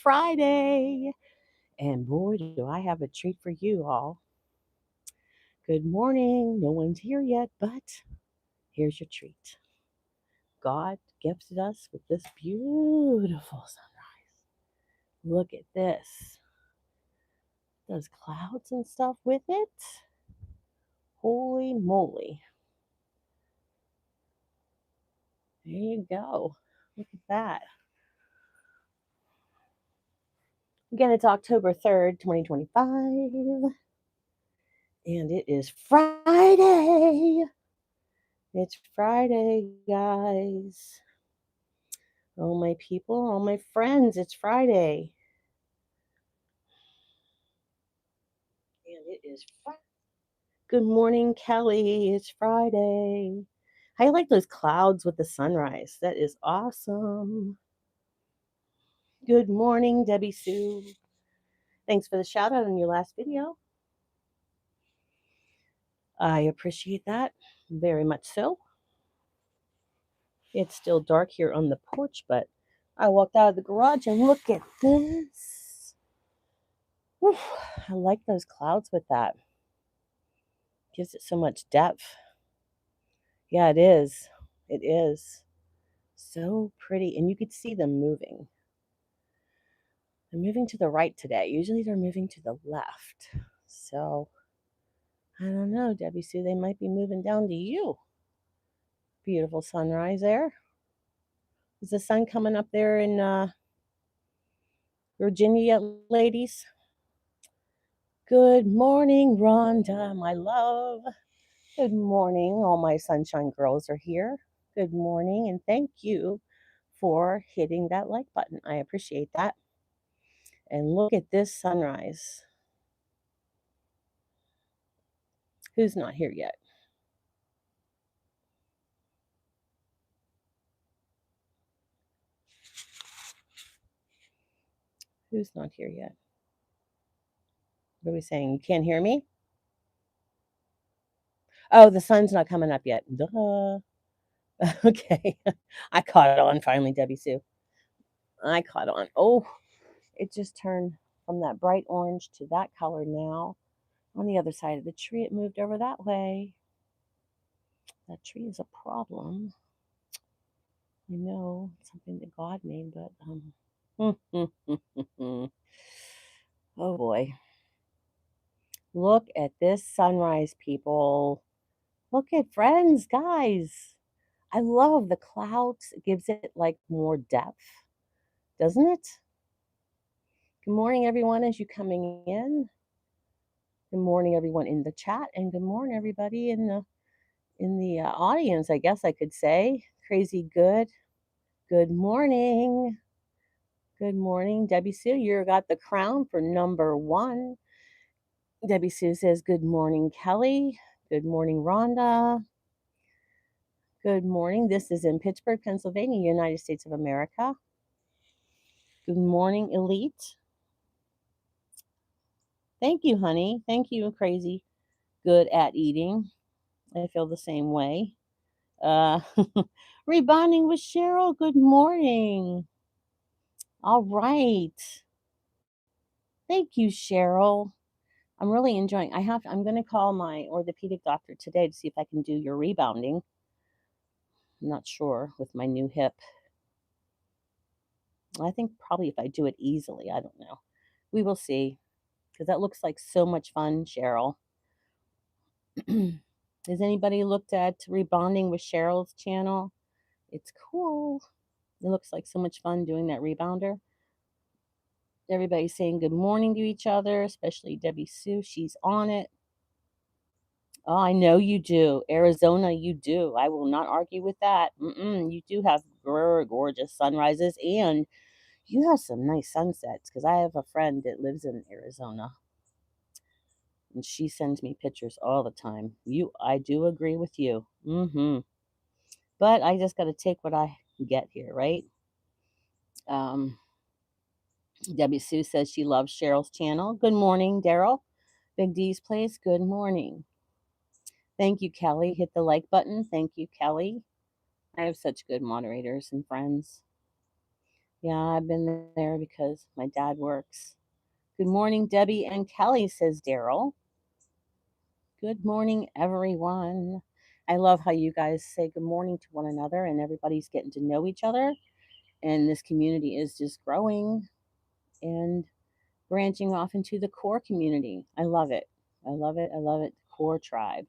Friday. And boy, do I have a treat for you all. Good morning. No one's here yet, but here's your treat. God gifted us with this beautiful sunrise. Look at this. Those clouds and stuff with it. Holy moly. There you go. Look at that. Again, it's October 3rd, 2025. And it is Friday. It's Friday, guys. Oh, my people, all my friends, it's Friday. And it is Friday. Good morning, Kelly. It's Friday. I like those clouds with the sunrise. That is awesome. Good morning, Debbie Sue. Thanks for the shout out on your last video. I appreciate that very much so. It's still dark here on the porch, but I walked out of the garage and look at this. Whew, I like those clouds with that. Gives it so much depth. Yeah, it is. It is. So pretty. And you could see them moving. They're moving to the right today. Usually they're moving to the left. So I don't know, Debbie Sue, they might be moving down to you. Beautiful sunrise there. Is the sun coming up there in Virginia yet, ladies? Good morning, Rhonda, my love. Good morning. All my sunshine girls are here. Good morning, and thank you for hitting that like button. I appreciate that. And look at this sunrise. Who's not here yet? Who's not here yet? What are we saying? You can't hear me? Oh, the sun's not coming up yet. Duh. Okay. I caught on finally, Debbie Sue. I caught on. Oh, it just turned from that bright orange to that color now. On the other side of the tree, it moved over that way. That tree is a problem. I know it's something that God made, but oh boy. Look at this sunrise, people. Look at friends, guys. I love the clouds. It gives it like more depth, doesn't it? Good morning, everyone, as you coming in. Good morning, everyone in the chat, and good morning, everybody in the audience. I guess I could say crazy good. Good morning. Good morning, Debbie Sue. You got the crown for number 1. Debbie Sue says, good morning, Kelly. Good morning, Rhonda. Good morning. This is in Pittsburgh, Pennsylvania, United States of America. Good morning, Elite. Thank you, honey. Thank you, crazy good at eating. I feel the same way. Rebonding with Cheryl. Good morning. All right. Thank you, Cheryl. I'm really enjoying. I'm going to call my orthopedic doctor today to see if I can do your rebounding. I'm not sure with my new hip. I think probably if I do it easily, I don't know. We will see, because that looks like so much fun, Cheryl. Has anybody looked at Rebonding with Cheryl's channel? It's cool. It looks like so much fun doing that rebounder. Everybody's saying good morning to each other, especially Debbie Sue. She's on it. Oh, I know you do. Arizona, you do. I will not argue with that. You do have gorgeous sunrises, and you have some nice sunsets, because I have a friend that lives in Arizona, and she sends me pictures all the time. I do agree with you. But I just got to take what I get here, right? Debbie Sue says she loves Cheryl's channel. Good morning, Daryl. Big D's Place. Good morning. Thank you, Kelly. Hit the like button. Thank you, Kelly. I have such good moderators and friends. Yeah, I've been there because my dad works. Good morning, Debbie and Kelly, says Daryl. Good morning, everyone. I love how you guys say good morning to one another and everybody's getting to know each other. And this community is just growing and branching off into the core community. I love it. I love it. I love it. Core tribe.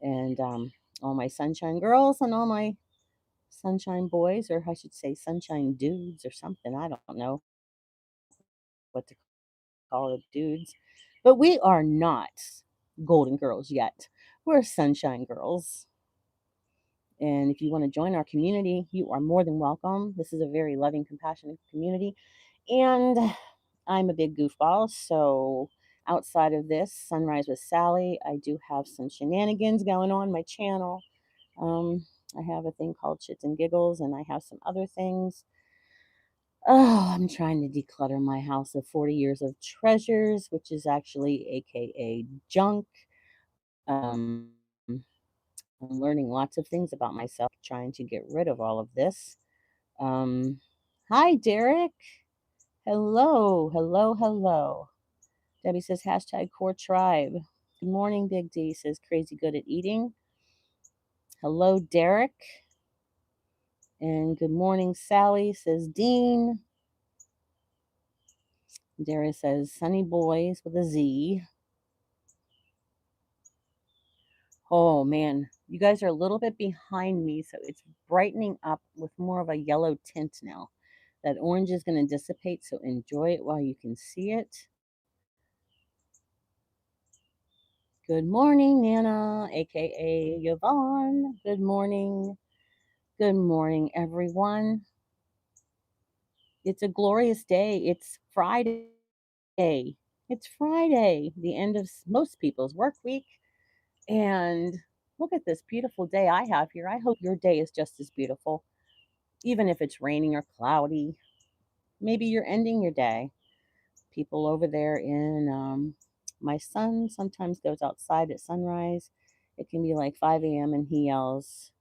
And all my sunshine girls and all my sunshine boys, or I should say sunshine dudes or something. I don't know what to call it, dudes. But we are not golden girls yet. We're sunshine girls. And if you want to join our community, you are more than welcome. This is a very loving, compassionate community. And I'm a big goofball. So outside of this, Sunrise with Sally, I do have some shenanigans going on my channel. Um, I have a thing called Shits and Giggles, and I have some other things. Oh, I'm trying to declutter my house of 40 years of treasures, which is actually AKA junk. I'm learning lots of things about myself, trying to get rid of all of this. Um, Hi, Derek. Hello, hello, hello. Debbie says hashtag core tribe. Good morning, Big D says crazy good at eating. Hello, Derek. And good morning, Sally says Dean. Derek says sunny boys with a Z. Oh man, you guys are a little bit behind me, so it's brightening up with more of a yellow tint now. That orange is going to dissipate, so enjoy it while you can see it. Good morning, Nana, aka Yvonne. Good morning. Good morning, everyone. It's a glorious day. It's Friday. It's Friday, the end of most people's work week. And look at this beautiful day I have here. I hope your day is just as beautiful, even if it's raining or cloudy. Maybe you're ending your day. People over there in my son sometimes goes outside at sunrise. It can be like 5 a.m. and he yells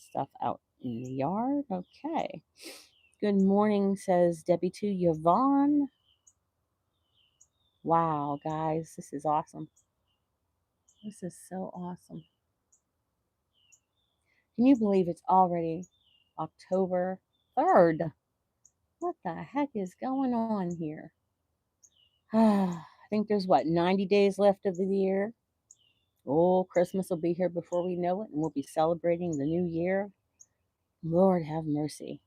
stuff out in the yard. Okay. Good morning, says Debbie to Yvonne. Wow, guys, this is awesome. This is so awesome. Can you believe it's already October 3rd? What the heck is going on here? I think there's what, 90 days left of the year? Oh, Christmas will be here before we know it, and we'll be celebrating the new year. Lord have mercy.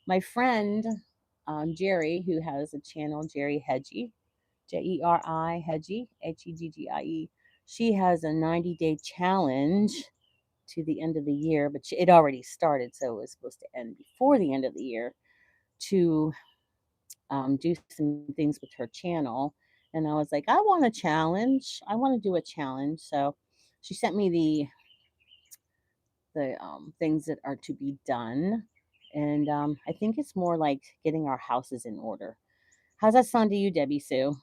My friend Jerry, who has a channel, Jerry Hedgie, Jeri Hedgie, Hegggie, she has a 90-day challenge to the end of the year, but it already started, so it was supposed to end before the end of the year to do some things with her channel. And I was like, I want a challenge. I want to do a challenge. So she sent me the things that are to be done. And I think it's more like getting our houses in order. How's that sound to you, Debbie Sue?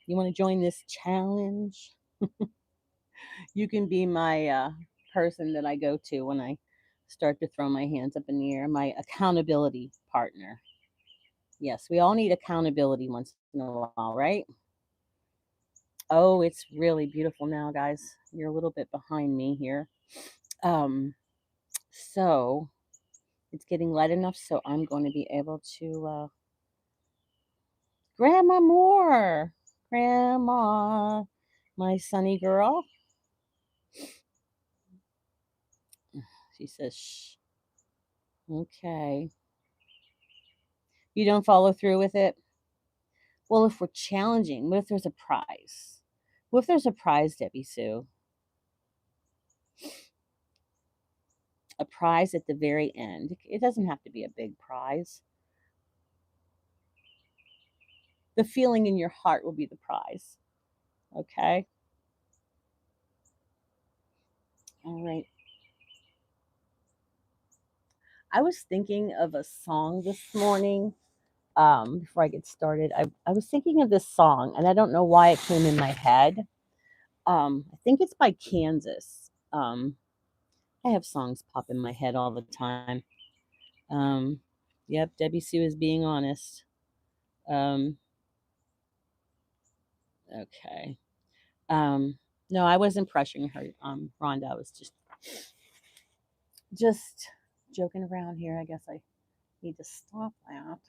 You want to join this challenge? You can be my person that I go to when I start to throw my hands up in the air, my accountability partner. Yes, we all need accountability once in a while, right? Oh, it's really beautiful now, guys. You're a little bit behind me here. Um, so it's getting light enough, so I'm going to be able to Grandma Moore, Grandma, my sunny girl. She says, shh. Okay. You don't follow through with it? Well, if we're challenging, what if there's a prize? What if there's a prize, Debbie Sue? A prize at the very end. It doesn't have to be a big prize. The feeling in your heart will be the prize. Okay? All right. I was thinking of a song this morning. Before I get started, I was thinking of this song, and I don't know why it came in my head. I think it's by Kansas. I have songs pop in my head all the time. Um, yep, Debbie Sue is being honest. Um, okay. Um, no, I wasn't pressuring her, Rhonda. I was just joking around here. I guess I need to stop that.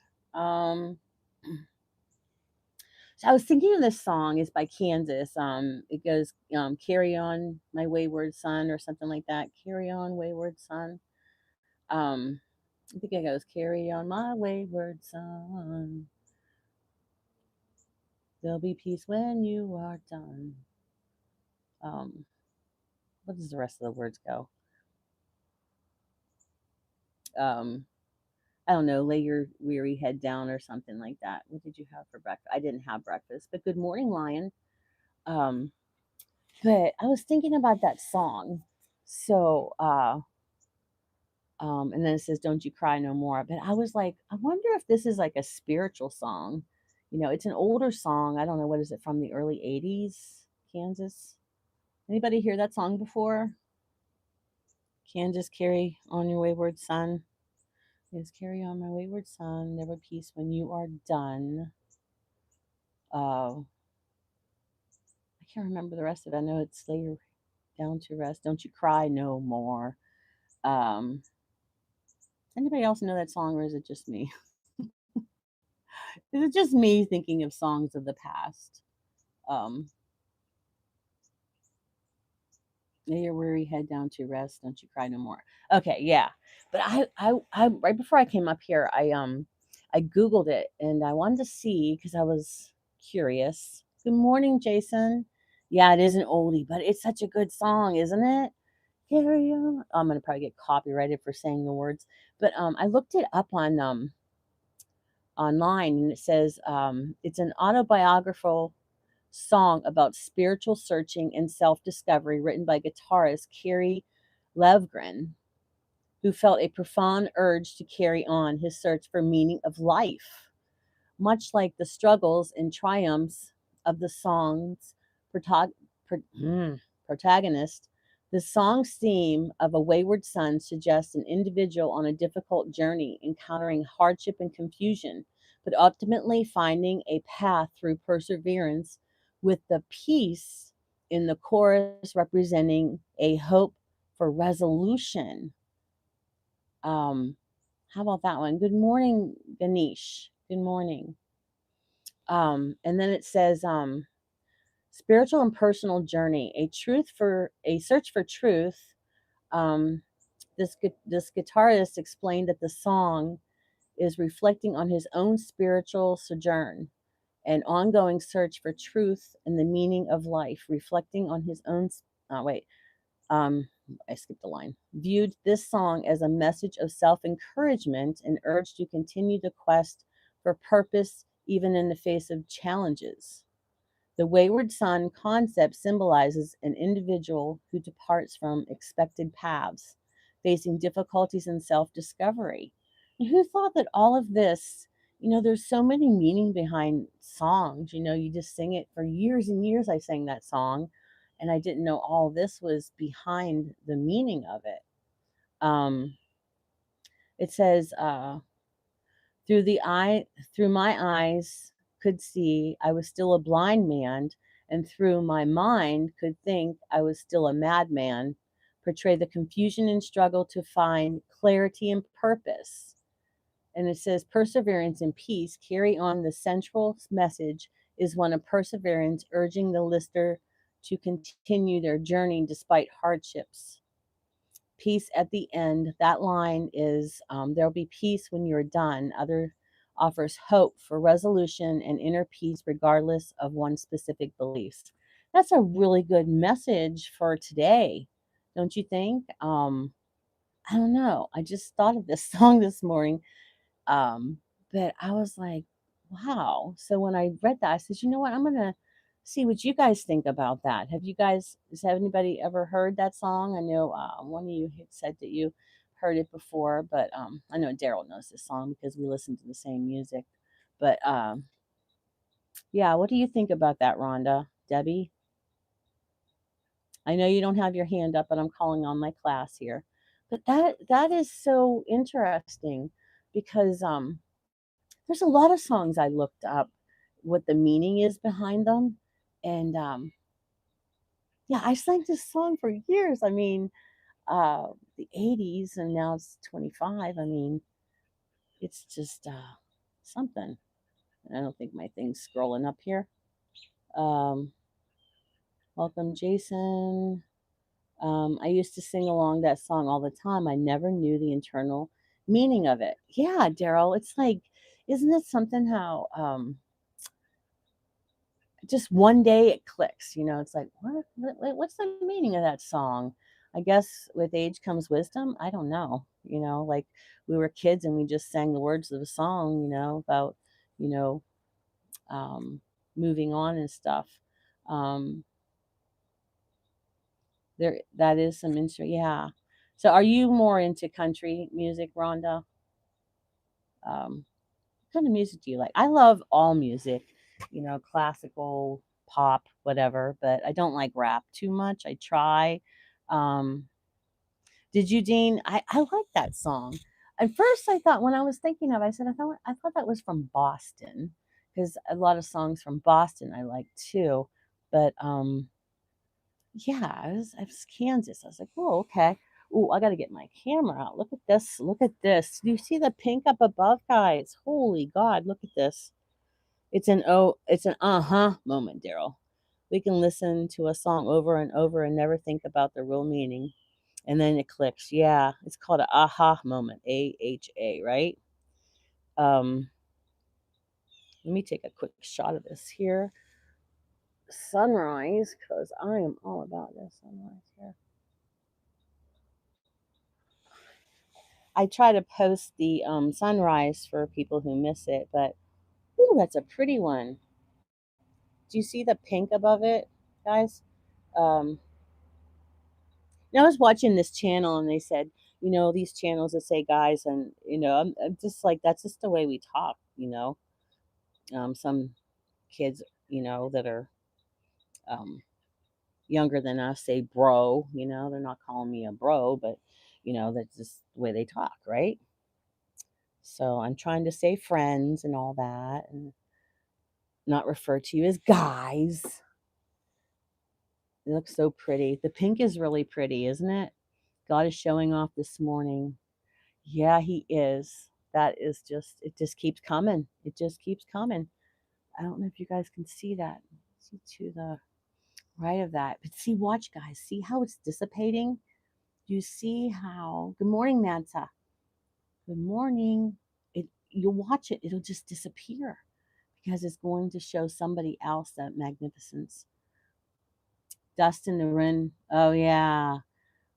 So I was thinking of this song is by Kansas. It goes, "Carry on, my wayward son," or something like that. "Carry on, wayward son." Um, I think it goes, "Carry on, my wayward son. There'll be peace when you are done." Um, what does the rest of the words go? Um, I don't know. Lay your weary head down or something like that. What did you have for breakfast? I didn't have breakfast, but good morning, Lion. Um, but I was thinking about that song. So, and then it says, "Don't you cry no more." But I was like, I wonder if this is like a spiritual song. It's an older song. I don't know, what is it, from the early '80s, Kansas. Anybody hear that song before? Kansas, carry on your wayward son. Yes, carry on, my wayward son. Never peace when you are done. I can't remember the rest of it. I know it's "Lay your down to rest. Don't you cry no more." Um, Anybody else know that song, or is it just me? Is it just me thinking of songs of the past? Um, Lay your weary head down to rest. Don't you cry no more. Okay, yeah. But I right before I came up here, I Googled it and I wanted to see because I was curious. Good morning, Jason. Yeah, it is an oldie, but it's such a good song, isn't it? Carry on. I'm gonna probably get copyrighted for saying the words, but I looked it up on online, and it says it's an autobiographical song about spiritual searching and self discovery written by guitarist Kerry Levgren, who felt a profound urge to carry on his search for meaning of life. Much like the struggles and triumphs of the song's protag- pro- protagonist, the song's theme of a wayward son suggests an individual on a difficult journey, encountering hardship and confusion, but ultimately finding a path through perseverance, with the peace in the chorus representing a hope for resolution. Um, how about that one? Good morning, Ganesh. Good morning. And then it says, spiritual and personal journey, a search for truth. Um, this guitarist explained that the song is reflecting on his own spiritual sojourn, an ongoing search for truth and the meaning of life, reflecting on his own. Wait, um, I skipped a line. Viewed this song as a message of self encouragement and urged to continue the quest for purpose even in the face of challenges. The wayward son concept symbolizes an individual who departs from expected paths, facing difficulties in self discovery. And who thought that all of this, there's so many meaning behind songs. You just sing it for years and years. I sang that song, and I didn't know all this was behind the meaning of it. Um, it says, through the eye through my eyes could see I was still a blind man, and through my mind could think I was still a madman, portray the confusion and struggle to find clarity and purpose. And it says perseverance and peace carry on. The central message is one of perseverance, urging the listener to continue their journey despite hardships. Peace at the end. That line is, there'll be peace when you're done. Other offers hope for resolution and inner peace regardless of one's specific beliefs. That's a really good message for today, don't you think? I don't know. I just thought of this song this morning, um, but I was like, wow. So when I read that, I said, you know what? I'm going to see what you guys think about that. Has anybody ever heard that song? I know one of you had said that you heard it before, but I know Daryl knows this song because we listen to the same music. But yeah, what do you think about that, Rhonda? Debbie? I know you don't have your hand up, but I'm calling on my class here. But that is so interesting because, there's a lot of songs I looked up what the meaning is behind them, and, yeah, I sang this song for years. I mean, the '80s, and now it's 25. I mean, it's just, something. I don't think my thing's scrolling up here. Um, welcome, Jason. I used to sing along that song all the time. I never knew the internal meaning of it. Yeah, Daryl, it's like, isn't it something how just one day it clicks? It's like, what's the meaning of that song? I guess with age comes wisdom. I don't know. Like we were kids and we just sang the words of the song. About you know um, moving on and stuff. Um, there, that is some interest. Yeah. So, are you more into country music, Rhonda? What kind of music do you like? I love all music, classical, pop, whatever, but I don't like rap too much. I try. Um, did you, Dean? I like that song. At first, I thought when I was thinking of, it, I thought that was from Boston because a lot of songs from Boston I like too. But yeah, I was Kansas. I was like, oh, okay. Oh, I got to get my camera out. Look at this. Look at this. Do you see the pink up above, guys? Holy God, look at this. It's an moment, Daryl. We can listen to a song over and over and never think about the real meaning. And then it clicks. Yeah, it's called an aha moment. AHA, right? Um, let me take a quick shot of this here. Sunrise, because I am all about this sunrise here. I try to post the sunrise for people who miss it, but ooh, that's a pretty one. Do you see the pink above it, guys? Um, I was watching this channel and they said, these channels that say guys, and I'm just like, that's just the way we talk. Some kids, that are um, younger than us say bro. They're not calling me a bro, but that's just the way they talk, right? So I'm trying to say friends and all that, and not refer to you as guys. It looks so pretty. The pink is really pretty, isn't it? God is showing off this morning. Yeah, he is. That is just, it just keeps coming. It just keeps coming. I don't know if you guys can see that. See to the right of that. But see, watch, guys. See how it's dissipating? You see how, good morning, Manta. Good morning. You'll watch it, it'll just disappear because it's going to show somebody else that magnificence. Dust in the Wind. Oh yeah.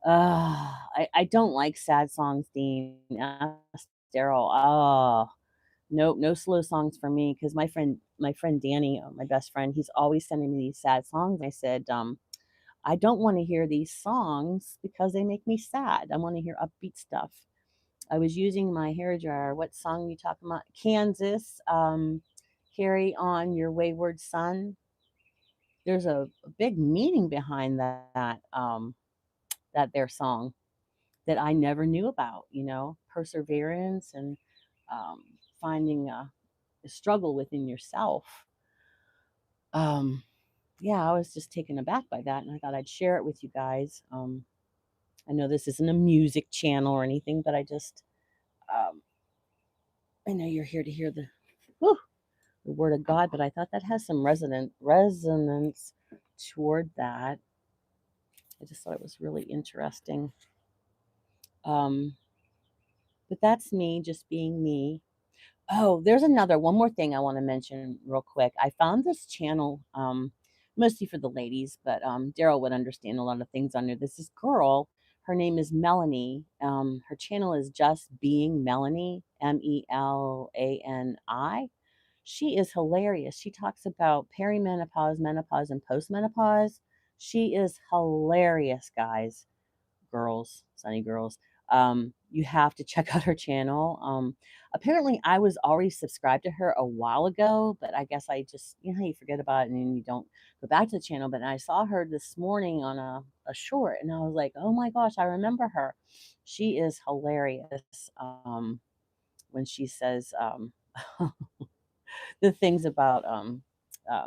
I don't like sad songs, Dean. Ask Daryl. Oh, nope, no slow songs for me because my friend Danny, my best friend, he's always sending me these sad songs. I said, I don't want to hear these songs because they make me sad. I want to hear upbeat stuff. I was using my hair dryer. What song you talking about? Kansas. Carry on your wayward son. There's a big meaning behind that their song that I never knew about, perseverance and um, finding a struggle within yourself. Um, yeah, I was just taken aback by that, and I thought I'd share it with you guys. I know this isn't a music channel or anything, but um, I know you're here to hear whew, the word of God, but I thought that has some resonance toward that. I just thought it was really interesting. Um, but that's me just being me. Oh, there's one more thing I want to mention real quick. I found this channel, mostly for the ladies, but Daryl would understand a lot of things on there. This girl, her name is Melanie. Her channel is Just Being Melanie, Melani. She is hilarious. She talks about perimenopause, menopause, and postmenopause. She is hilarious, guys, girls, sunny girls. You have to check out her channel. Apparently, I was already subscribed to her a while ago, but I guess I just, you know, how you forget about it and then you don't go back to the channel. But I saw her this morning on a short, and I was like, oh my gosh, I remember her. She is hilarious when she says the things about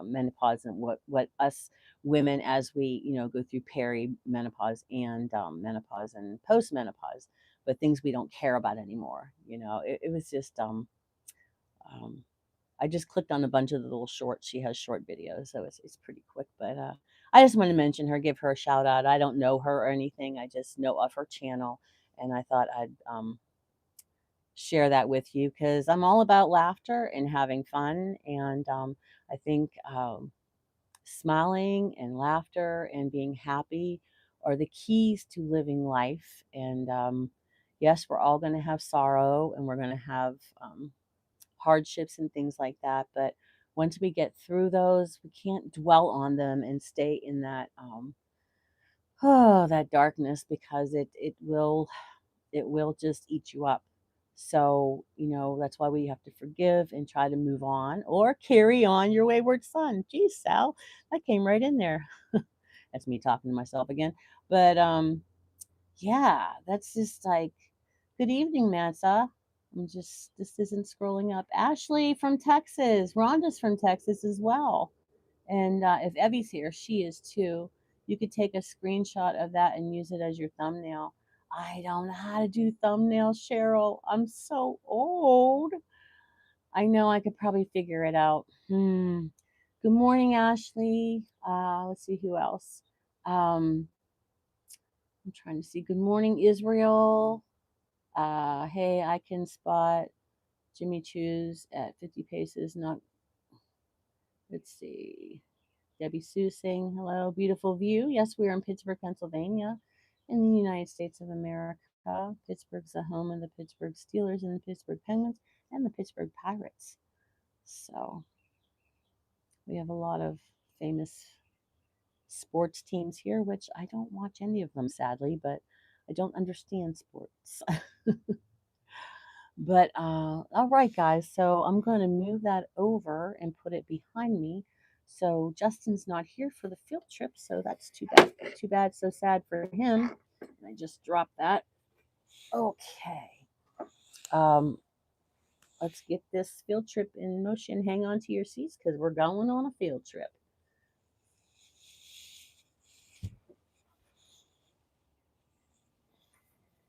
menopause and what us women as we go through perimenopause and menopause and postmenopause, but things we don't care about anymore. It was just um, I just clicked on a bunch of the little shorts. She has short videos, so it's pretty quick. But I just want to mention her, give her a shout out. I don't know her or anything. I just know of her channel, and I thought I'd share that with you because I'm all about laughter and having fun. And I think smiling and laughter and being happy are the keys to living life. And yes, we're all going to have sorrow and we're going to have hardships and things like that. But once we get through those, we can't dwell on them and stay in that that darkness because it will just eat you up. So, that's why we have to forgive and try to move on or carry on your wayward son. Geez, Sal, that came right in there. That's me talking to myself again. But yeah, that's just like, good evening, Mansa. This isn't scrolling up. Ashley from Texas. Rhonda's from Texas as well. And if Evie's here, she is too. You could take a screenshot of that and use it as your thumbnail. I don't know how to do thumbnails, Cheryl. I'm so old. I know I could probably figure it out. Good morning, Ashley. Let's see who else. I'm trying to see. Good morning, Israel. Hey, I can spot Jimmy Choo's at 50 paces. Not. Let's see. Debbie Sue saying hello. Beautiful view. Yes, we are in Pittsburgh, Pennsylvania, in the United States of America. Pittsburgh's the home of the Pittsburgh Steelers and the Pittsburgh Penguins and the Pittsburgh Pirates. So we have a lot of famous sports teams here, which I don't watch any of them, sadly, but I don't understand sports. But all right, guys. So I'm going to move that over and put it behind me. So Justin's not here for the field trip, so that's too bad. Too bad, so sad for him. And I just dropped that. Okay. Um, let's get this field trip in motion. Hang on to your seats because we're going on a field trip.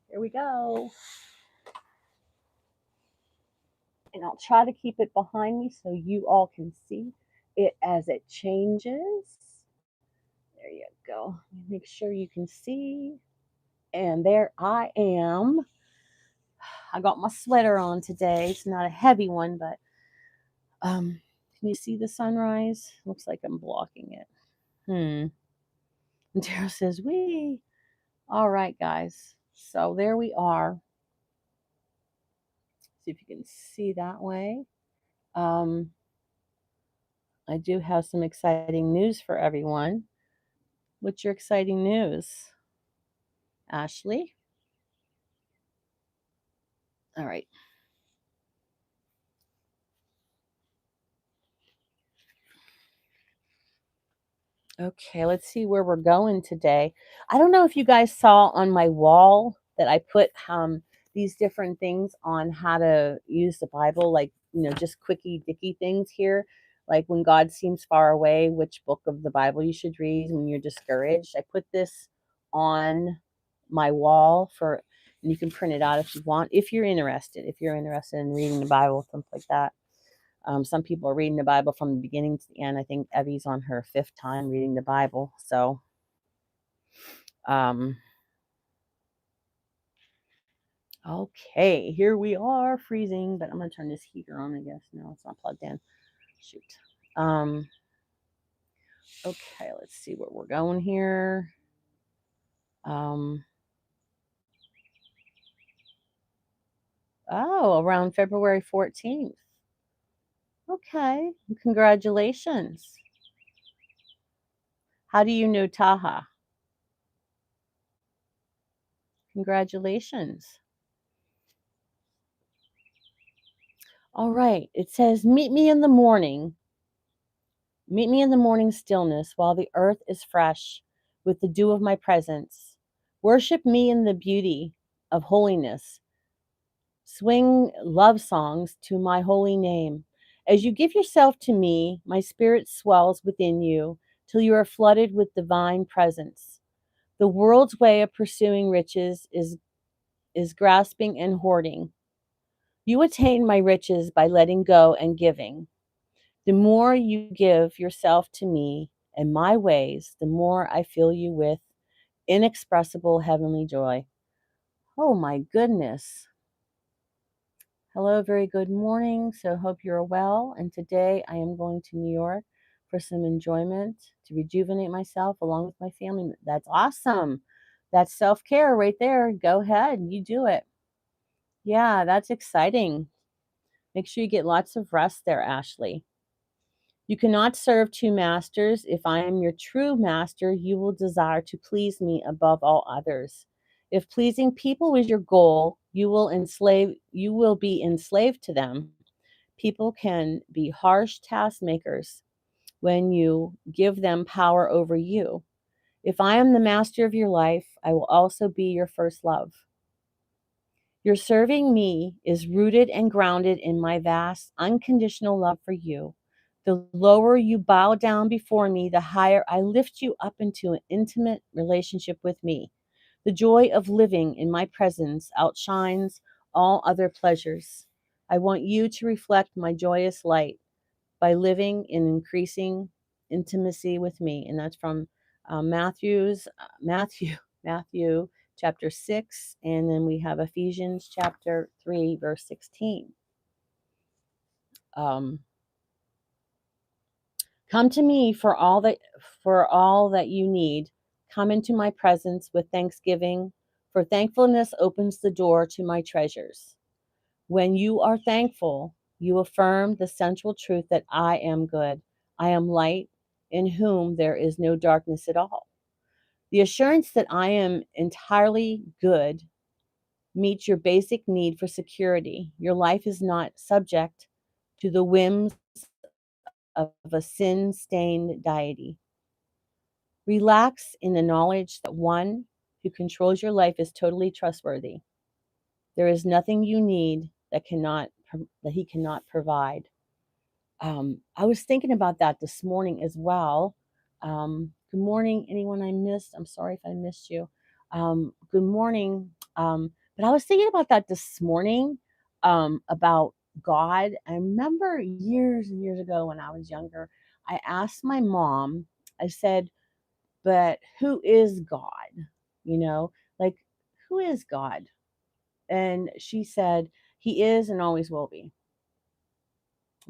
Here we go. And I'll try to keep it behind me so you all can see it as it changes. There you go. Make sure you can see. And there I am. I got my sweater on today. It's not a heavy one, but can you see the sunrise? Looks like I'm blocking it. And Daryl says, "We." All right, guys. So there we are. See if you can see that way. I do have some exciting news for everyone. What's your exciting news, Ashley? All right. Okay, let's see where we're going today. I don't know if you guys saw on my wall that I put these different things on how to use the Bible, like, just quickie dicky things here. Like when God seems far away, which book of the Bible you should read when you're discouraged. I put this on my wall and you can print it out if you want, if you're interested in reading the Bible, something like that. Some people are reading the Bible from the beginning to the end. I think Evie's on her 5th time reading the Bible. So, um, okay, here we are freezing, but I'm going to turn this heater on, I guess. No, it's not plugged in. Shoot. Okay, let's see where we're going here. Around February 14th. Okay, congratulations. How do you know Taha? Congratulations. All right. It says, Meet me in the morning stillness while the earth is fresh with the dew of my presence. Worship me in the beauty of holiness. Swing love songs to my holy name. As you give yourself to me, my spirit swells within you till you are flooded with divine presence. The world's way of pursuing riches is grasping and hoarding. You attain my riches by letting go and giving. The more you give yourself to me and my ways, the more I fill you with inexpressible heavenly joy. Oh my goodness. Hello, very good morning. So, hope you're well. And today I am going to New York for some enjoyment to rejuvenate myself along with my family. That's awesome. That's self care right there. Go ahead, you do it. Yeah, that's exciting. Make sure you get lots of rest there, Ashley. You cannot serve two masters. If I am your true master, you will desire to please me above all others. If pleasing people is your goal, you will be enslaved to them. People can be harsh taskmakers when you give them power over you. If I am the master of your life, I will also be your first love. Your serving me is rooted and grounded in my vast, unconditional love for you. The lower you bow down before me, the higher I lift you up into an intimate relationship with me. The joy of living in my presence outshines all other pleasures. I want you to reflect my joyous light by living in increasing intimacy with me. And that's from Matthew chapter 6, and then we have Ephesians chapter 3, verse 16. Um, Come to me for all that you need. Come into my presence with thanksgiving, for thankfulness opens the door to my treasures. When you are thankful, you affirm the central truth that I am good. I am light, in whom there is no darkness at all. The assurance that I am entirely good meets your basic need for security. Your life is not subject to the whims of a sin stained deity. Relax in the knowledge that one who controls your life is totally trustworthy. There is nothing you need that he cannot provide. I was thinking about that this morning as well. Good morning, anyone I missed. I'm sorry if I missed you. Good morning. But I was thinking about that this morning about God. I remember years and years ago when I was younger, I asked my mom, I said, but who is God? You know, like, who is God? And she said, He is and always will be.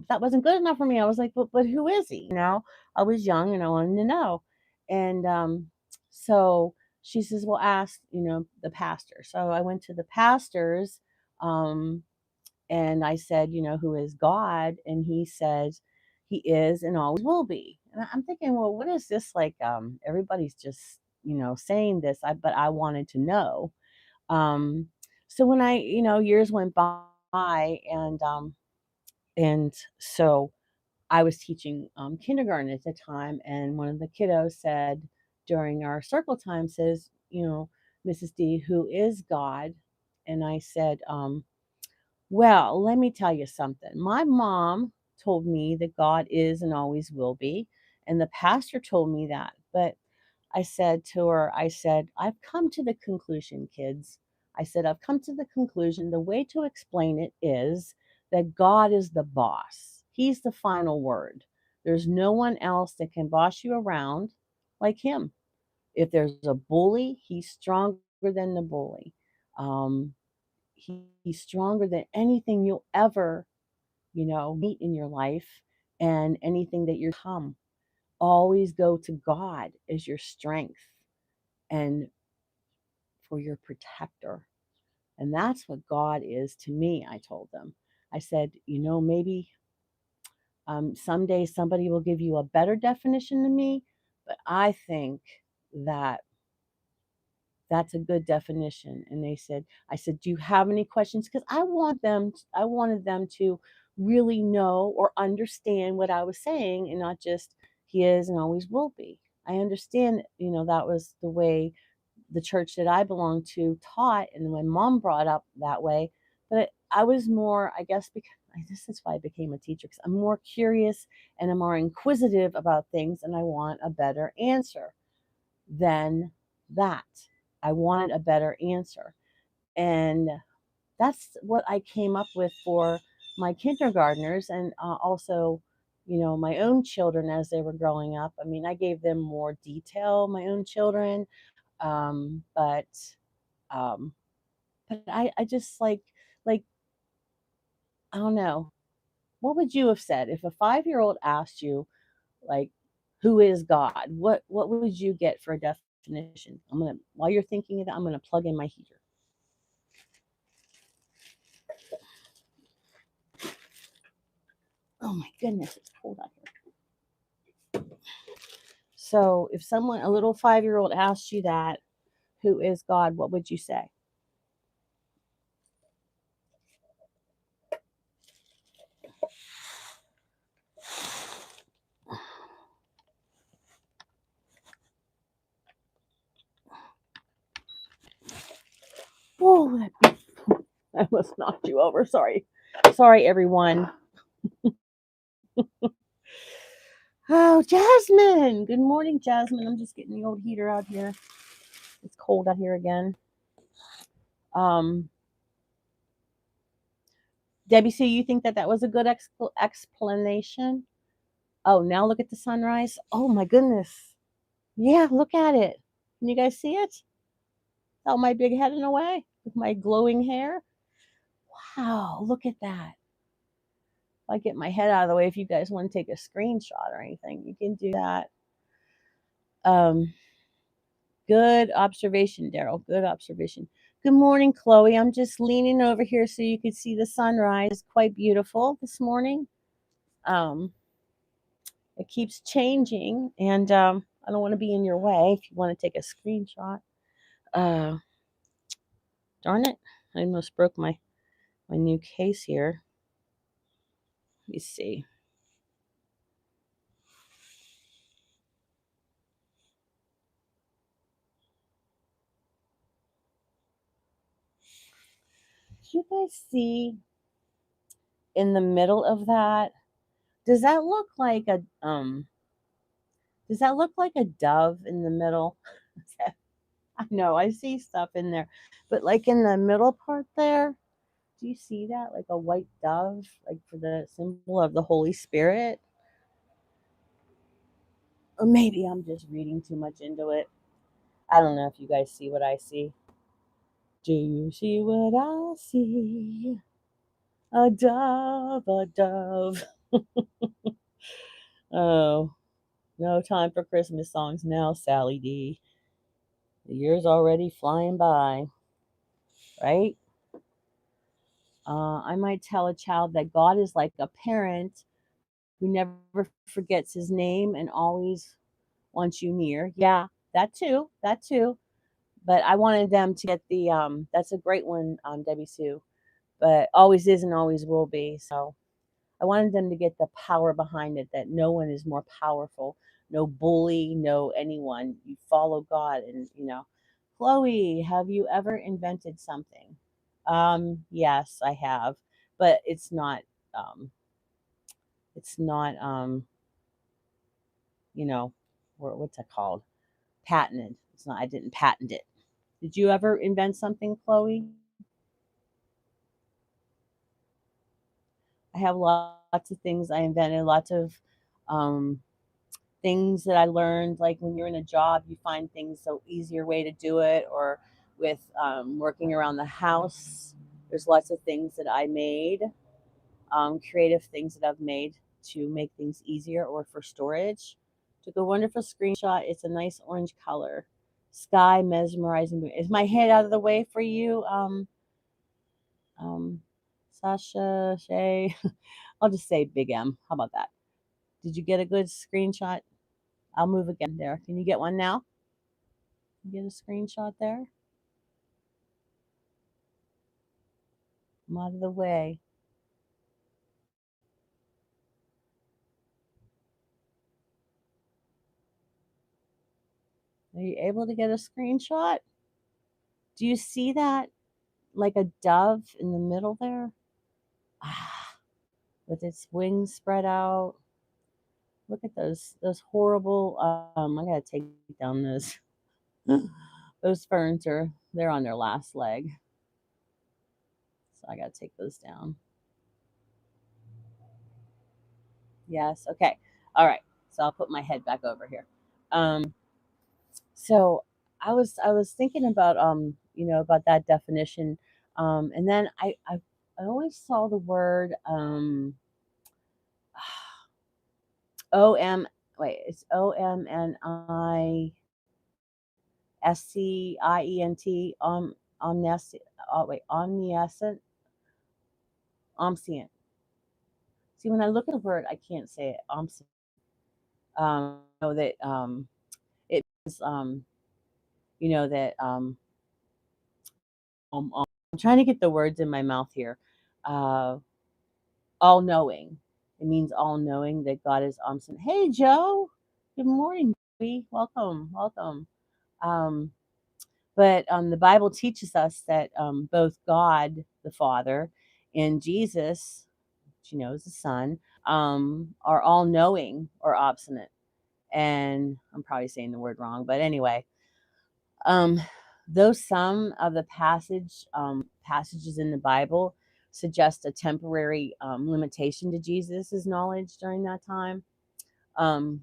That wasn't good enough for me. I was like, but who is he? I was young and I wanted to know. And so she says, well, ask, the pastor. So I went to the pastors um, and I said, who is God? And he says, he is and always will be. And I'm thinking, well, what is this like? Everybody's just, saying this, but I wanted to know. Um, so when years went by and so I was teaching kindergarten at the time, and one of the kiddos said during our circle time, says, Mrs. D, who is God? And I said, well, let me tell you something. My mom told me that God is and always will be, and the pastor told me that. But I said to her, I said, I've come to the conclusion, kids. I said, I've come to the conclusion. The way to explain it is that God is the boss, He's the final word. There's no one else that can boss you around like Him. If there's a bully, He's stronger than the bully. Um, he's stronger than anything you'll ever, meet in your life and anything that you're come. Always go to God as your strength and for your protector. And that's what God is to me, I told them. I said, maybe someday somebody will give you a better definition than me, but I think that That's a good definition. And they said, I said, do you have any questions? Because I wanted them to really know or understand what I was saying and not just he is and always will be. I understand, that was the way the church that I belonged to taught, and my mom brought up that way. But I was more, I guess, because this is why I became a teacher, because I'm more curious and I'm more inquisitive about things, and I want a better answer than that. I wanted a better answer. And that's what I came up with for my kindergartners and also, my own children as they were growing up. I mean, I gave them more detail, my own children, but um, I just like I don't know. What would you have said if a 5-year-old asked you like, who is God? What would you get for a definition? While you're thinking of that, I'm gonna plug in my heater. Oh my goodness, it's cold out here. So if a little 5-year-old asked you that, who is God, what would you say? Oh, I almost knocked you over. Sorry. Sorry, everyone. Oh, Jasmine. Good morning, Jasmine. I'm just getting the old heater out here. It's cold out here again. Um, Debbie, so you think that was a good explanation? Oh, now look at the sunrise. Oh my goodness. Yeah, look at it. Can you guys see it? Out my big head in a way with my glowing hair. Wow, look at that. If I get my head out of the way, if you guys want to take a screenshot or anything, you can do that. Um, Good observation, Daryl. Good observation. Good morning, Chloe. I'm just leaning over here so you could see the sunrise. Quite beautiful this morning. Um, it keeps changing, and I don't want to be in your way if you want to take a screenshot. Uh, Darn it. I almost broke my new case here. Let me see. Do you guys see in the middle of that? Does that look like a dove in the middle? I know I see stuff in there, but like in the middle part there, do you see that? Like a white dove, like for the symbol of the Holy Spirit? Or maybe I'm just reading too much into it. I don't know if you guys see what I see. Do you see what I see? A dove, a dove. Oh, no time for Christmas songs now, Sally D. The year's already flying by, right? I might tell a child that God is like a parent who never forgets his name and always wants you near. Yeah, that too. That too. But I wanted them to get the that's a great one, Debbie Sue. But always is and always will be. So I wanted them to get the power behind it, that no one is more powerful, no bully, no anyone. You follow God and Chloe, have you ever invented something? Yes, I have. But um it's not you know, what's that called? Patented. It's not I didn't patent it. Did you ever invent something, Chloe? I have lots of things I invented, lots of um, things that I learned. Like when you're in a job, you find things so easier way to do it, or with working around the house. There's lots of things that I made, creative things that I've made to make things easier or for storage. Took a wonderful screenshot. It's a nice orange color. Sky mesmerizing. Is my head out of the way for you, um, Sasha Shay? I'll just say Big M. How about that? Did you get a good screenshot? I'll move again there. Can you get one now? You get a screenshot there? I'm out of the way. Are you able to get a screenshot? Do you see that? Like a dove in the middle there? Ah, with its wings spread out. Look at those horrible I gotta take down those those ferns are they're on their last leg. So I gotta take those down. Yes, okay. All right. So I'll put my head back over here. So I was thinking about about that definition. And then I always saw the word O M wait, it's OMNISCIENT omniscient omniscient omniscient. See, when I look at the word, I can't say it. Omniscient. Know that it is that I'm trying to get the words in my mouth here. Uh, all knowing. It means all knowing that God is omniscient. Hey, Joe. Good morning, baby. Welcome, welcome. Um, but the Bible teaches us that both God the Father and Jesus, which is the Son, are all knowing or obstinate. And I'm probably saying the word wrong, but anyway, um, though some of the passages in the Bible suggest a temporary limitation to Jesus's knowledge during that time, um,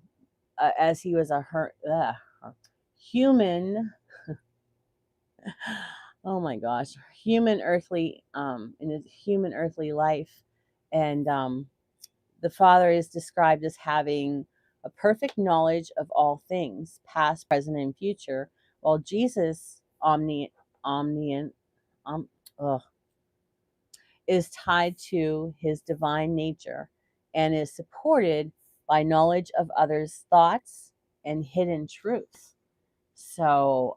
as he was a human. Oh my gosh, human earthly in his human earthly life, and the Father is described as having a perfect knowledge of all things, past, present, and future, while Jesus, omniscient, um, ugh, is tied to his divine nature and is supported by knowledge of others' thoughts and hidden truths. So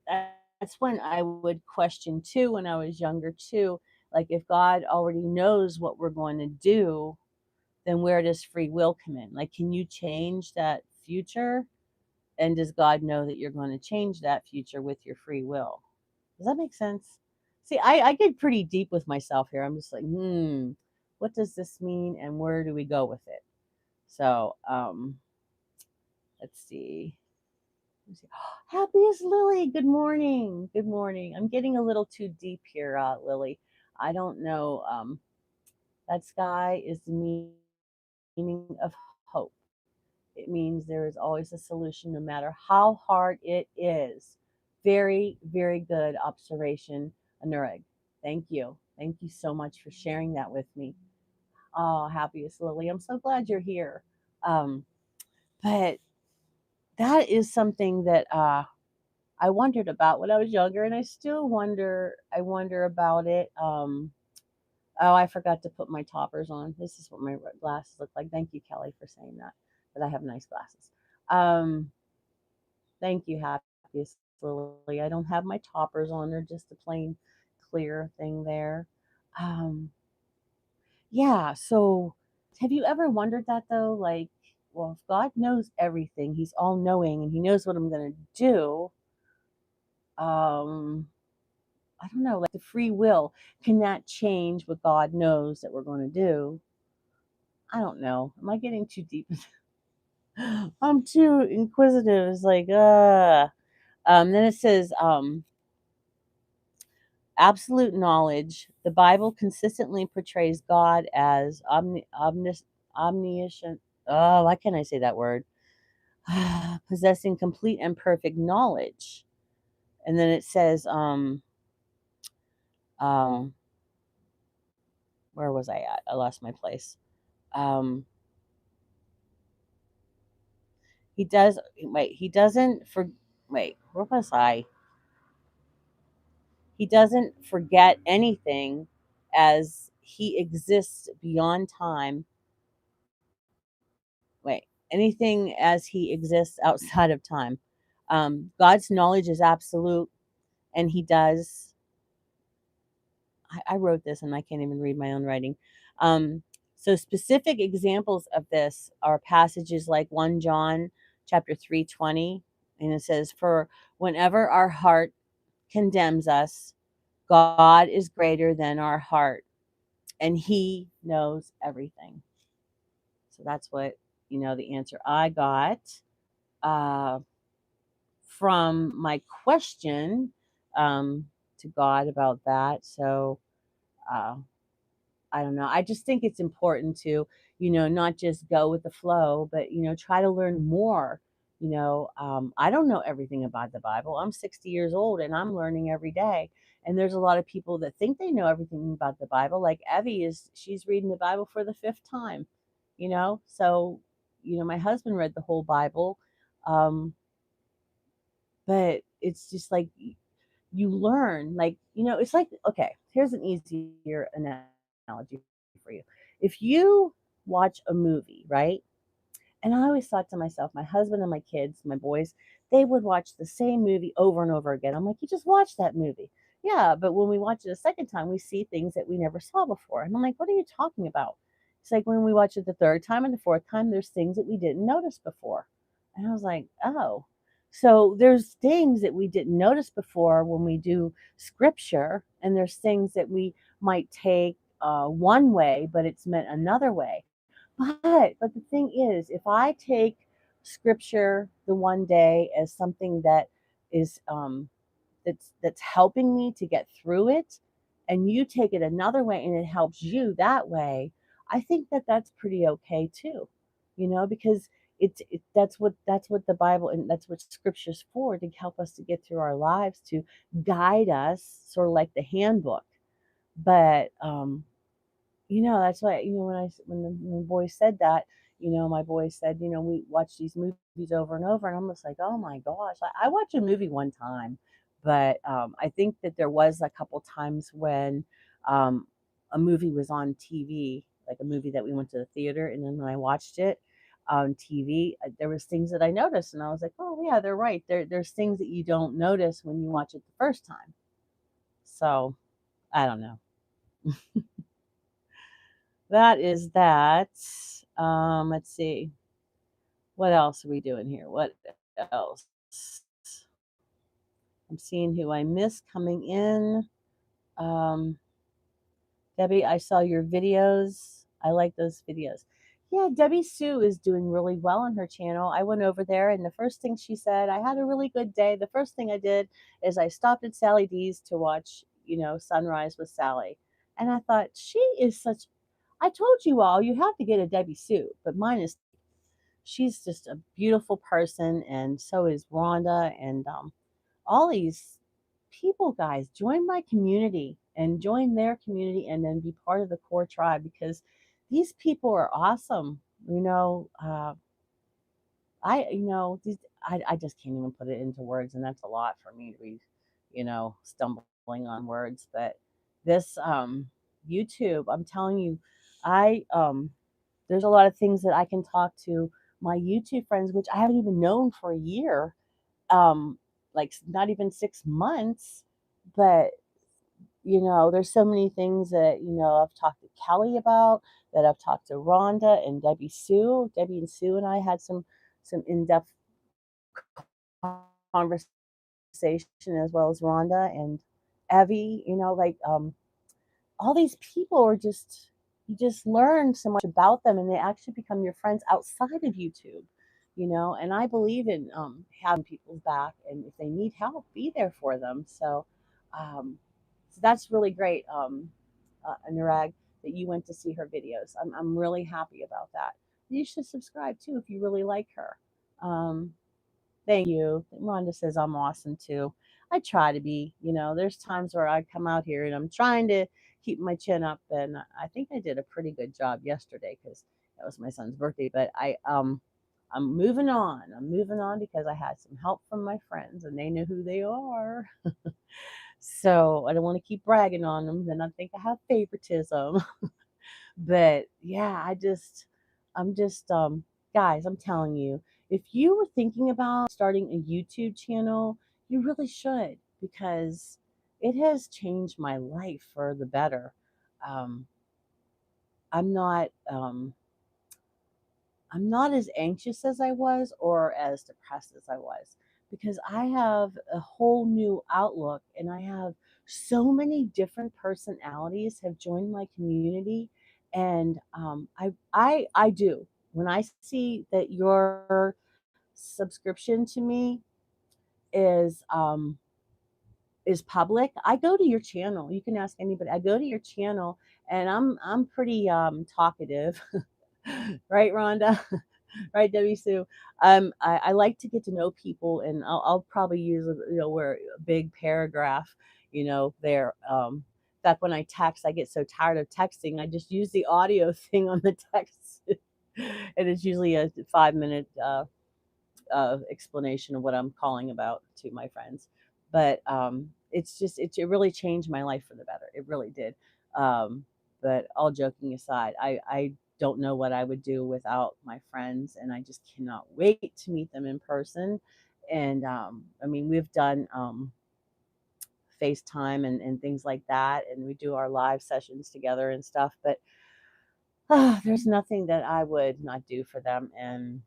that's when I would question too, when I was younger too, like if God already knows what we're going to do, then where does free will come in? Like, can you change that future? And does God know that you're going to change that future with your free will? Does that make sense? See, I get pretty deep with myself here. I'm just like, what does this mean and where do we go with it? So, let's see. Let's see. Happiest Lily, good morning. Good morning. I'm getting a little too deep here, Lily. I don't know. That sky is the meaning of hope. It means there is always a solution no matter how hard it is. Very, very good observation, Anurag. Thank you. Thank you so much for sharing that with me. Oh, happiest Lily. I'm so glad you're here. Um, but that is something that I wondered about when I was younger, and I still wonder. I wonder about it. Oh, I forgot to put my toppers on. This is what my glasses look like. Thank you, Kelly, for saying that. That I have nice glasses. Um, Thank you, happiest Lily. I don't have my toppers on. They're just a plain clear thing there. Um, yeah. So, have you ever wondered that though? Like, well, if God knows everything, He's all knowing, and He knows what I'm going to do. Um, I don't know, like the free will, can that change what God knows that we're going to do? I don't know. Am I getting too deep? I'm too inquisitive. It's like, then it says, absolute knowledge. The Bible consistently portrays God as omniscient. Oh, why can't I say that word? Possessing complete and perfect knowledge. And then it says, um, where was I at? I lost my place. Um, he does, wait, he doesn't for, wait, where was I? He doesn't forget anything as he exists beyond time. Wait, anything as he exists outside of time. God's knowledge is absolute, and he does. I wrote this and I can't even read my own writing. Um, so specific examples of this are passages like 1 John chapter 3:20, and it says, "For whenever our heart condemns us, God is greater than our heart, and He knows everything." So that's what, the answer I got uh, from my question to God about that. So uh, I don't know. I just think it's important to, not just go with the flow, but, try to learn more. I don't know everything about the Bible. I'm 60 years old and I'm learning every day. And there's a lot of people that think they know everything about the Bible. Like she's reading the Bible for the fifth time, So, my husband read the whole Bible. Um, but it's just like you learn, like, it's like, okay, here's an easier analogy for you. If you watch a movie, right? And I always thought to myself, my husband and my kids, my boys, they would watch the same movie over and over again. I'm like, you just watched that movie. Yeah, but when we watch it a second time, we see things that we never saw before. And I'm like, what are you talking about? It's like when we watch it the third time and the fourth time, there's things that we didn't notice before. And I was like, oh. So there's things that we didn't notice before when we do scripture, and there's things that we might take one way, but it's meant another way. But the thing is, if I take scripture the one day as something that is that's helping me to get through it, and you take it another way and it helps you that way, I think that that's pretty okay too. Because that's what the Bible and that's what scripture's for, to help us to get through our lives, to guide us, sort of like the handbook. But that's why, when the boy said that, my boy said, we watch these movies over and over, and I'm just like, oh my gosh, I watch a movie one time, but I think that there was a couple times when um, a movie was on TV, like a movie that we went to the theater, and then when I watched it on TV, there was things that I noticed, and I was like, oh yeah, they're right. There's things that you don't notice when you watch it the first time. So I don't know. That is that. Let's see. What else are we doing here? What else? I'm seeing who I miss coming in. Um, Debbie, I saw your videos. I like those videos. Yeah, Debbie Sue is doing really well on her channel. I went over there, and the first thing she said, I had a really good day. The first thing I did is I stopped at Sally D's to watch, Sunrise with Sally. And I thought, she is such, I told you all, you have to get a Debbie Sue, but mine is, she's just a beautiful person, and so is Rhonda, and all these people, guys, join my community and join their community, and then be part of the core tribe, because these people are awesome. I just can't even put it into words, and that's a lot for me to be, stumbling on words. But this YouTube, I'm telling you, I there's a lot of things that I can talk to my YouTube friends, which I haven't even known for a year, like not even 6 months. But there's so many things that I've talked to Kelly about, that I've talked to Rhonda and Debbie Sue. Debbie and Sue and I had some in-depth conversation, as well as Rhonda and Evie. Like all these people are just, you just learn so much about them, and they actually become your friends outside of YouTube. And I believe in having people's back, and if they need help, be there for them. Um, so that's really great, Anurag, that you went to see her videos. I'm really happy about that. You should subscribe too if you really like her. Um, Thank you. Rhonda says I'm awesome too. I try to be. There's times where I come out here and I'm trying to keep my chin up, and I think I did a pretty good job yesterday because that was my son's birthday. But I'm moving on. I'm moving on because I had some help from my friends, and they know who they are. So I don't want to keep bragging on them. Then I think I have favoritism. But yeah, I'm just, guys, I'm telling you, if you were thinking about starting a YouTube channel, you really should, because it has changed my life for the better. Um, I'm not I'm not as anxious as I was or as depressed as I was because I have a whole new outlook and I have so many different personalities have joined my community and I do when I see that your subscription to me is um is public, I go to your channel. You can ask anybody. I go to your channel and I'm pretty talkative. Right, Rhonda? Right, Debbie Sue. I like to get to know people, and I'll probably use where a big paragraph, there. In fact, when I text, I get so tired of texting, I just use the audio thing on the text, and it's usually a 5 minute explanation of what I'm calling about to my friends. But it's just it really changed my life for the better. It really did. Um, but all joking aside, I don't know what I would do without my friends, and I just cannot wait to meet them in person. And I mean, we've done FaceTime and things like that, and we do our live sessions together and stuff. But there's nothing that I would not do for them, and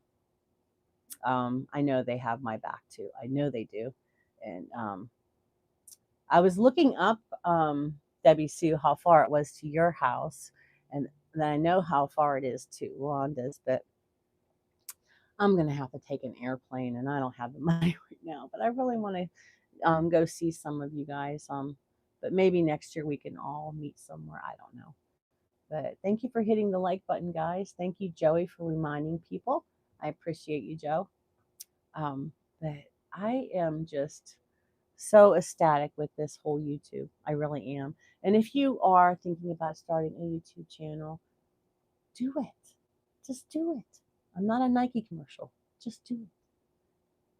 I know they have my back too. I know they do. And I was looking up, Debbie Sue, how far it was to your house. And then I know how far it is to Rhonda's, but I'm going to have to take an airplane and I don't have the money right now. But I really want to go see some of you guys. But maybe next year we can all meet somewhere. I don't know. But thank you for hitting the like button, guys. Thank you, Joey, for reminding people. I appreciate you, Joe. Um, but I am just so ecstatic with this whole YouTube. I really am. And if you are thinking about starting a YouTube channel, do it. Just do it. I'm not a Nike commercial. Just do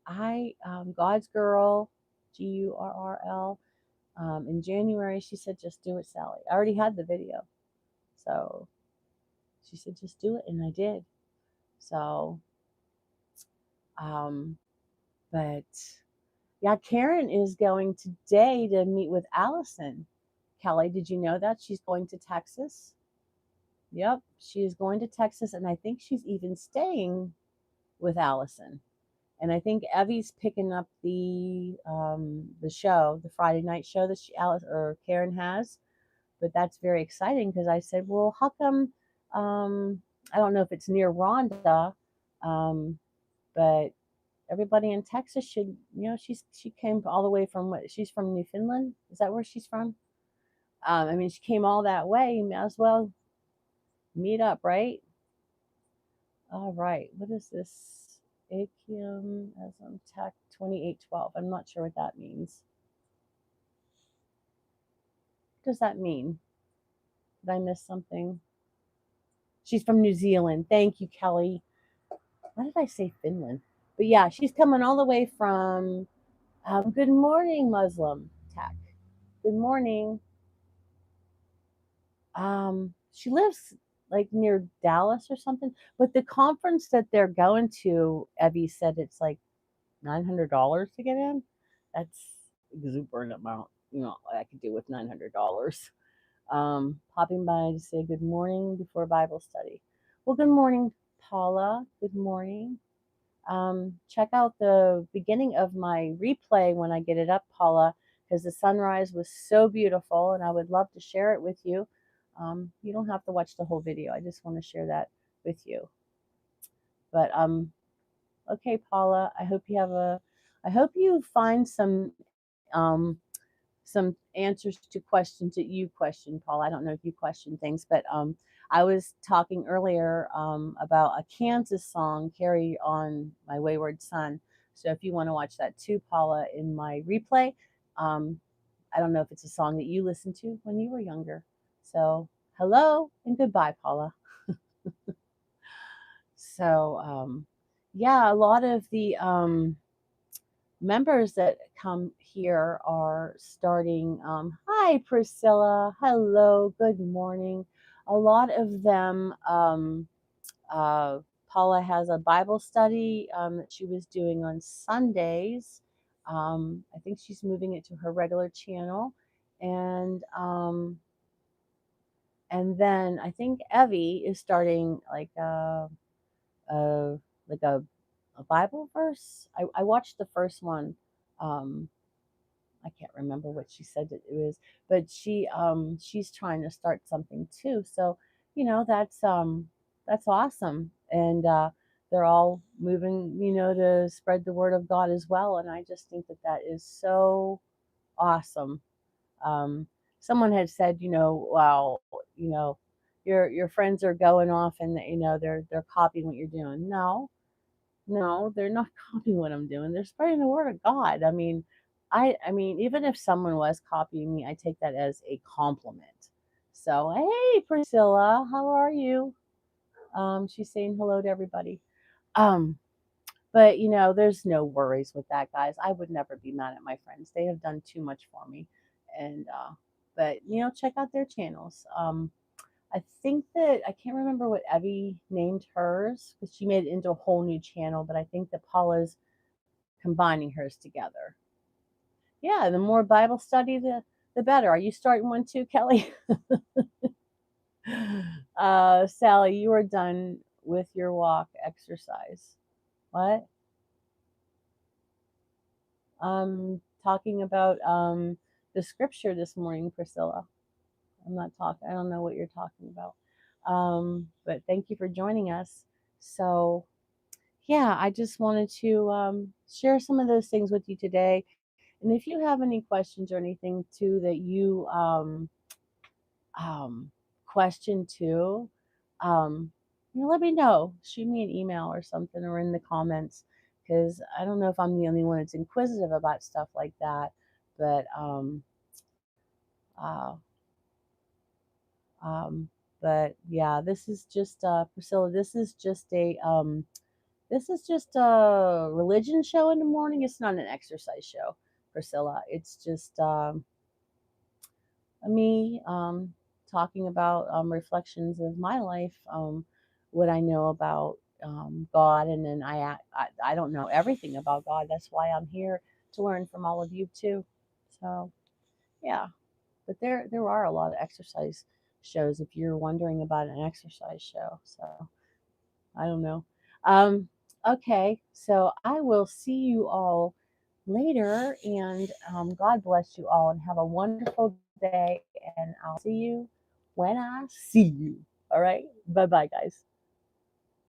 it. God's Girl, Gurrl. In January, she said, just do it, Sally. I already had the video. So she said, just do it. And I did. So, um, but yeah, Karen is going today to meet with Allison. Kelly, did you know that? She's going to Texas. Yep, she is going to Texas, and I think she's even staying with Allison. And I think Evie's picking up the show, the Friday night show that Alice or Karen has. But that's very exciting because I said, well, how come? I don't know if it's near Rhonda, um, but everybody in Texas should, she came all the way from what? She's from Newfoundland. Is that where she's from? I mean, she came all that way. You may as well meet up, right? All right. What is this? Achium as Tech 2812. I'm not sure what that means. What does that mean? Did I miss something? She's from New Zealand. Thank you, Kelly. Why did I say Finland? But yeah, she's coming all the way from. Good morning, Muslim Tech. Good morning. She lives like near Dallas or something. But the conference that they're going to, Evie said it's like $900 to get in. That's exuberant amount. I could do with $900. Popping by to say good morning before Bible study. Well, good morning, Paula. Good morning. Check out the beginning of my replay when I get it up, Paula, because the sunrise was so beautiful and I would love to share it with you. You don't have to watch the whole video. I just want to share that with you. But okay, Paula, I hope you find um, some answers to questions that you question, Paul. I don't know if you question things, but I was talking earlier about a Kansas song, Carry On My Wayward Son. So if you want to watch that too, Paula, in my replay, um, I don't know if it's a song that you listened to when you were younger. So hello and goodbye, Paula. So yeah, a lot of the members that come here are starting. Hi, Priscilla. Hello. Good morning. A lot of them, uh, Paula has a Bible study that she was doing on Sundays. I think she's moving it to her regular channel. and then I think Evie is starting a like a Bible verse. I watched the first one. Um, I can't remember what she said it was, but she's trying to start something too. So, that's awesome. And they're all moving, to spread the word of God as well. And I just think that that is so awesome. Um, Someone had said, wow, your friends are going off and they're copying what you're doing. No, no, they're not copying what I'm doing. They're spreading the word of God. I mean, even if someone was copying me, I take that as a compliment. So, hey, Priscilla, how are you? She's saying hello to everybody. Um, but there's no worries with that, guys. I would never be mad at my friends. They have done too much for me, and but check out their channels. I think that I can't remember what Evie named hers because she made it into a whole new channel, but I think that Paula's combining hers together. Yeah, the more Bible study, the better. Are you starting one too, Kelly? Sally, you are done with your walk exercise. What? Talking about the scripture this morning, Priscilla. I'm not talking. I don't know what you're talking about. But thank you for joining us. So yeah, I just wanted to share some of those things with you today. And if you have any questions or anything too that you um, question too, let me know. Shoot me an email or something or in the comments because I don't know if I'm the only one that's inquisitive about stuff like that. But uh, um, yeah, this is just Priscilla. This is just a religion show in the morning. It's not an exercise show, Priscilla. It's just me talking about reflections of my life, what I know about God, and then I don't know everything about God. That's why I'm here to learn from all of you too. So yeah, but there are a lot of exercise shows if you're wondering about an exercise show. So I don't know. Um, okay, so I will see you all later, and God bless you all, and have a wonderful day. And I'll see you when I see you. All right, bye bye, guys.